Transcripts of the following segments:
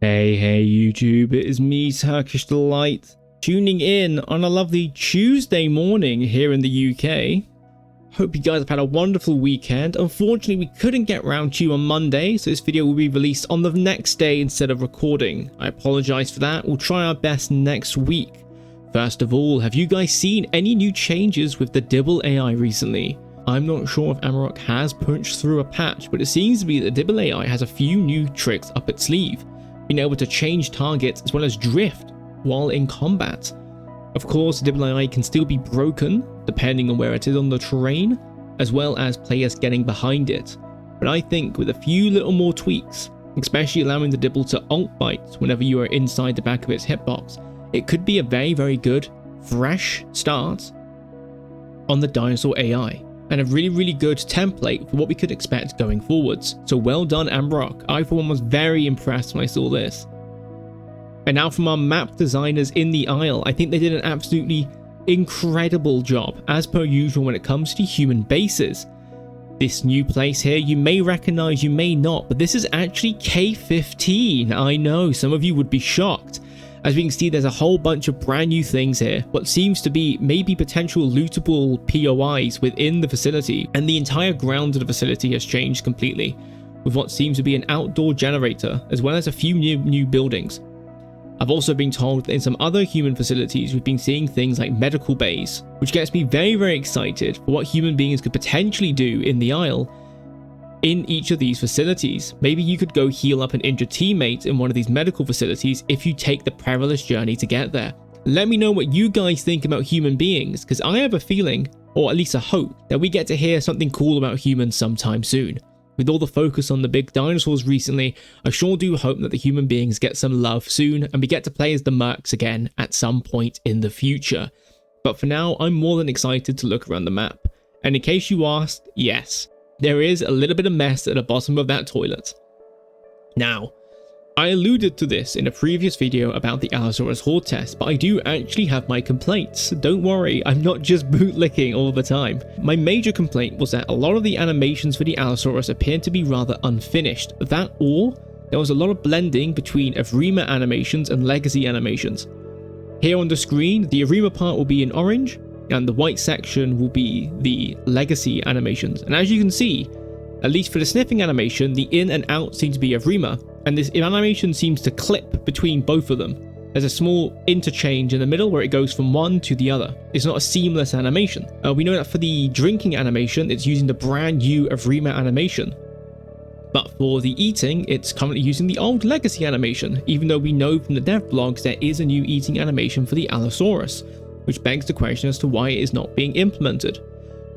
Hey YouTube, it is me, Turkish Delight, tuning in on a lovely Tuesday morning here in the UK. Hope you guys have had a wonderful weekend. Unfortunately, we couldn't get round to you on Monday, so this video will be released on the next day instead of recording. I apologize for that. We'll try our best next week. First of all, have you guys seen any new changes with the Dibble AI recently? I'm not sure if Amarok has punched through a patch, but it seems to be that Dibble AI has a few new tricks up its sleeve. Being able to change targets as well as drift while in combat. Of course, Dibble AI can still be broken depending on where it is on the terrain, as well as players getting behind it. But I think with a few little more tweaks, especially allowing the Dibble to ult bite whenever you are inside the back of its hitbox, it could be a very good, fresh start on the Dinosaur AI. And a really good template for what we could expect going forwards. So well done, Amarok. I for one was very impressed when I saw this. And now from our map designers in the Isle, I think they did an absolutely incredible job, as per usual when it comes to human bases. This new place here, you may recognize, you may not, but this is actually K15. I know, some of you would be shocked. As we can see, there's a whole bunch of brand new things here, what seems to be maybe potential lootable POIs within the facility, and the entire ground of the facility has changed completely, with what seems to be an outdoor generator, as well as a few new buildings. I've also been told that in some other human facilities, we've been seeing things like medical bays, which gets me very excited for what human beings could potentially do in the Isle in each of these facilities. Maybe you could go heal up an injured teammate in one of these medical facilities if you take the perilous journey to get there. Let me know what you guys think about human beings, because I have a feeling, or at least a hope, that we get to hear something cool about humans sometime soon. With all the focus on the big dinosaurs recently, I sure do hope that the human beings get some love soon and we get to play as the mercs again at some point in the future. But for now, I'm more than excited to look around the map. And in case you asked, yes, there is a little bit of mess at the bottom of that toilet. Now, I alluded to this in a previous video about the Allosaurus Horde test, but I do actually have my complaints. Don't worry, I'm not just bootlicking all the time. My major complaint was that a lot of the animations for the Allosaurus appeared to be rather unfinished. That or, there was a lot of blending between Arima animations and legacy animations. Here on the screen, the Arima part will be in orange, and the white section will be the legacy animations. And as you can see, at least for the sniffing animation, the in and out seem to be Arima, and this animation seems to clip between both of them. There's a small interchange in the middle where it goes from one to the other. It's not a seamless animation. We know that for the drinking animation, it's using the brand new Arima animation. But for the eating, it's currently using the old legacy animation, even though we know from the dev blogs there is a new eating animation for the Allosaurus, which begs the question as to why it is not being implemented.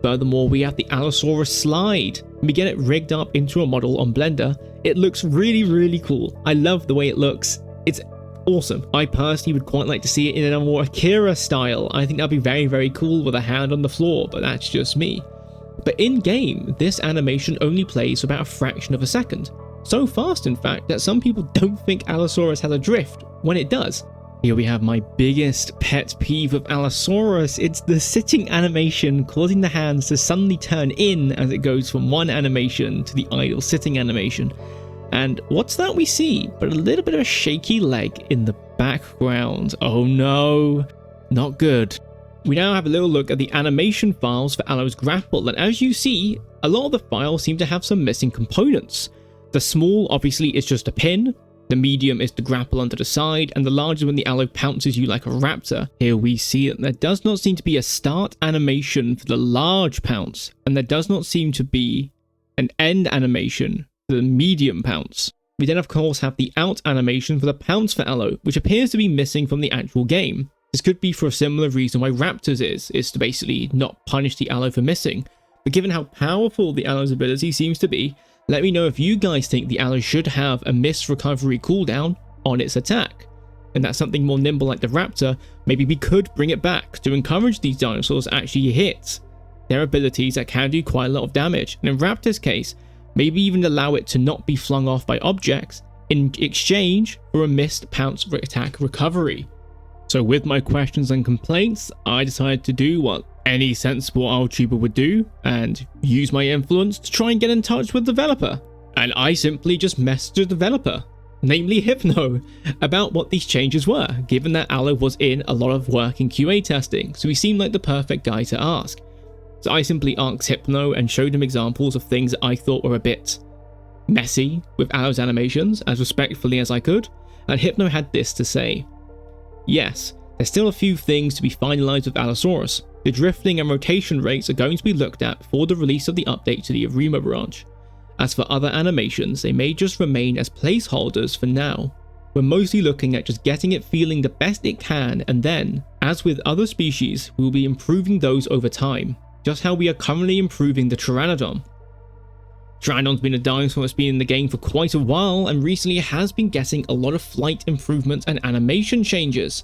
Furthermore, we have the Allosaurus slide. When we get it rigged up into a model on Blender, it looks really cool. I love the way it looks. It's awesome. I personally would quite like to see it in a more Akira style. I think that'd be very cool with a hand on the floor, but that's just me. But in game, this animation only plays for about a fraction of a second. So fast, in fact, that some people don't think Allosaurus has a drift when it does. Here we have my biggest pet peeve of Allosaurus. It's the sitting animation causing the hands to suddenly turn in as it goes from one animation to the idle sitting animation. And what's that we see? But a little bit of a shaky leg in the background. Oh no, not good. We now have a little look at the animation files for Allo's Grapple, and as you see, a lot of the files seem to have some missing components. The small obviously is just a pin. The medium is the grapple onto the side, and the large is when the Allo pounces you like a raptor. Here we see that there does not seem to be a start animation for the large pounce, and there does not seem to be an end animation for the medium pounce. We then of course have the out animation for the pounce for Allo, which appears to be missing from the actual game. This could be for a similar reason why Raptors is to basically not punish the Allo for missing. But given how powerful the Allo's ability seems to be, let me know if you guys think the Allo should have a miss recovery cooldown on its attack. And that's something more nimble like the Raptor, maybe we could bring it back to encourage these dinosaurs to actually hit their abilities that can do quite a lot of damage. And in Raptor's case, maybe even allow it to not be flung off by objects in exchange for a missed pounce attack recovery. So with my questions and complaints, I decided to do what any sensible YouTuber would do and use my influence to try and get in touch with the developer. And I simply just messaged the developer. namely Hypno, about what these changes were, given that Allo was in a lot of work in QA testing, so he seemed like the perfect guy to ask. So I simply asked Hypno and showed him examples of things that I thought were a bit messy with Allo's animations, as respectfully as I could, and Hypno had this to say. Yes, there's still a few things to be finalized with Allosaurus. The drifting and rotation rates are going to be looked at before the release of the update to the Arima branch. As for other animations, they may just remain as placeholders for now. We're mostly looking at just getting it feeling the best it can, and then, as with other species, we will be improving those over time, just how we are currently improving the Pteranodon. Pteranodon's been a dinosaur that's been in the game for quite a while, and recently has been getting a lot of flight improvements and animation changes.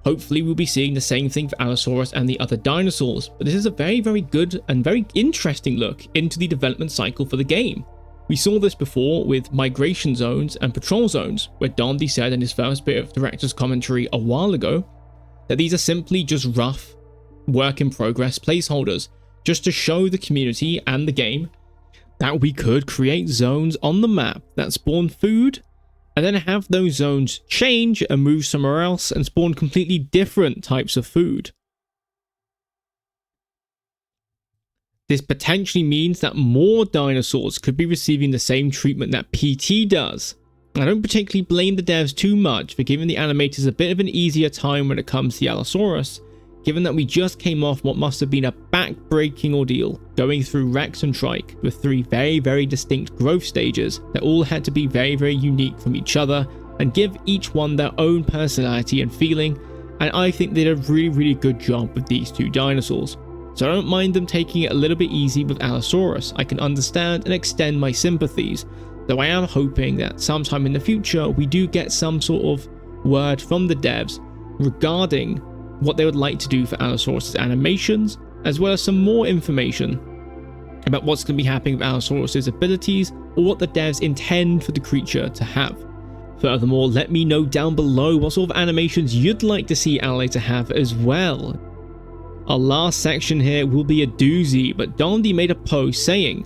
Hopefully we'll be seeing the same thing for Allosaurus and the other dinosaurs, but this is a very good and very interesting look into the development cycle for the game. We saw this before with migration zones and patrol zones, where Dondi said in his first bit of director's commentary a while ago that these are simply just rough, work in progress placeholders, just to show the community and the game that we could create zones on the map that spawn food, and then have those zones change and move somewhere else and spawn completely different types of food. This potentially means that more dinosaurs could be receiving the same treatment that PT does. I don't particularly blame the devs too much for giving the animators a bit of an easier time when it comes to the Allosaurus, given that we just came off what must have been a back-breaking ordeal, going through Rex and Trike with 3 very distinct growth stages that all had to be very unique from each other and give each one their own personality and feeling, and I think they did a really good job with these 2 dinosaurs. So I don't mind them taking it a little bit easy with Allosaurus. I can understand and extend my sympathies, though I am hoping that sometime in the future we do get some sort of word from the devs regarding what they would like to do for Allosaurus' animations, as well as some more information about what's going to be happening with Allosaurus' abilities, or what the devs intend for the creature to have. Furthermore, let me know down below what sort of animations you'd like to see Allo to have as well. Our last section here will be a doozy, but Dondi made a post saying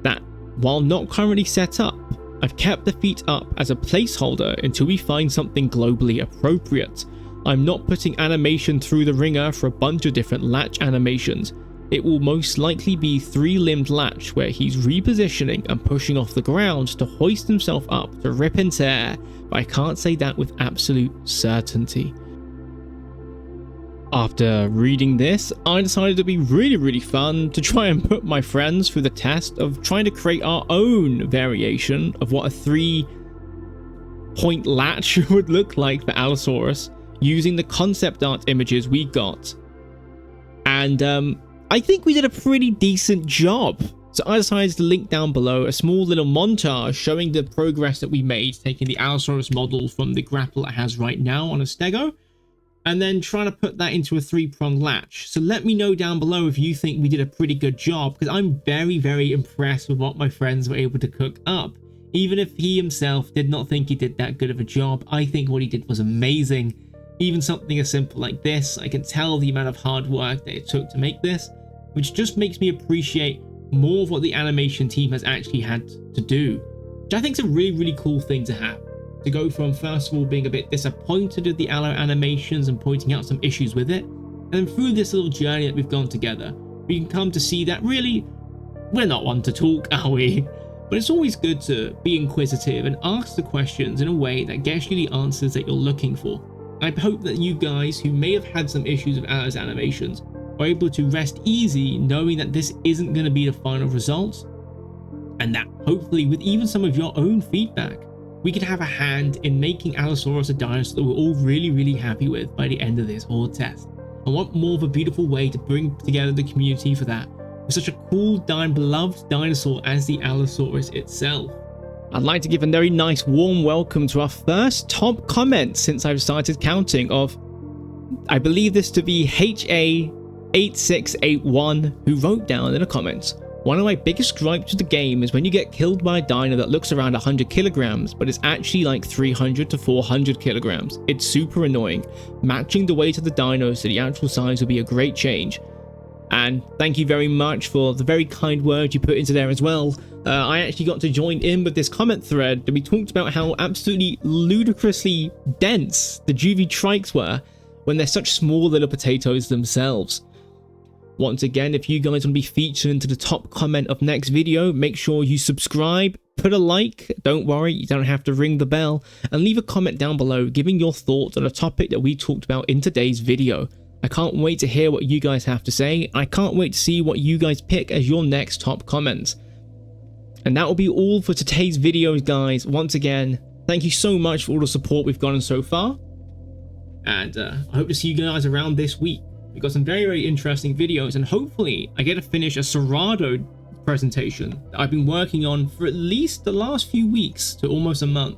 that while not currently set up, I've kept the feet up as a placeholder until we find something globally appropriate. I'm not putting animation through the ringer for a bunch of different latch animations. It will most likely be 3-limbed latch where he's repositioning and pushing off the ground to hoist himself up to rip and tear, but I can't say that with absolute certainty. After reading this, I decided it'd be really fun to try and put my friends through the test of trying to create our own variation of what a 3-point latch would look like for Allosaurus, using the concept art images we got. And I think we did a pretty decent job. So I decided to link down below a small little montage showing the progress that we made, taking the Allosaurus model from the Grapple it has right now on a Stego, and then trying to put that into a 3-pronged latch. So let me know down below if you think we did a pretty good job, because I'm very impressed with what my friends were able to cook up. Even if he himself did not think he did that good of a job, I think what he did was amazing. Even something as simple like this, I can tell the amount of hard work that it took to make this, which just makes me appreciate more of what the animation team has actually had to do, which I think is a really cool thing to have. To go from, first of all, being a bit disappointed with the Allo animations and pointing out some issues with it, and then through this little journey that we've gone together, we can come to see that really, we're not one to talk, are we? But it's always good to be inquisitive and ask the questions in a way that gets you the answers that you're looking for. I hope that you guys who may have had some issues with Allo's animations are able to rest easy knowing that this isn't going to be the final result, and that hopefully with even some of your own feedback, we could have a hand in making Allosaurus a dinosaur that we're all really happy with by the end of this whole test. And what more of a beautiful way to bring together the community for that, with such a cool, beloved dinosaur as the Allosaurus itself. I'd like to give a very nice warm welcome to our first top comment since I've started counting of, I believe this to be HA8681, who wrote down in the comments, one of my biggest gripes with the game is when you get killed by a dino that looks around 100 kilograms, but is actually like 300 to 400 kilograms. It's super annoying. Matching the weight of the dinos to the actual size would be a great change. And thank you very much for the very kind words you put into there as well. I actually got to join in with this comment thread that we talked about how absolutely ludicrously dense the juvie trikes were when they're such small little potatoes themselves. Once again, if you guys want to be featured into the top comment of next video, make sure you subscribe, put a like, don't worry, you don't have to ring the bell, and leave a comment down below giving your thoughts on a topic that we talked about in today's video. I can't wait to hear what you guys have to say. I can't wait to see what you guys pick as your next top comments. And that will be all for today's videos, guys. Once again, thank you so much for all the support we've gotten so far. And I hope to see you guys around this week. We've got some very, very interesting videos, and hopefully I get to finish a Serato presentation that I've been working on for at least the last few weeks to almost a month.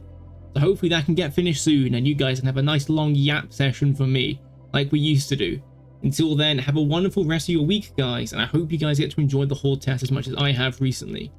So hopefully that can get finished soon, and you guys can have a nice long yap session from me, like we used to do. Until then, have a wonderful rest of your week, guys, and I hope you guys get to enjoy the hall test as much as I have recently.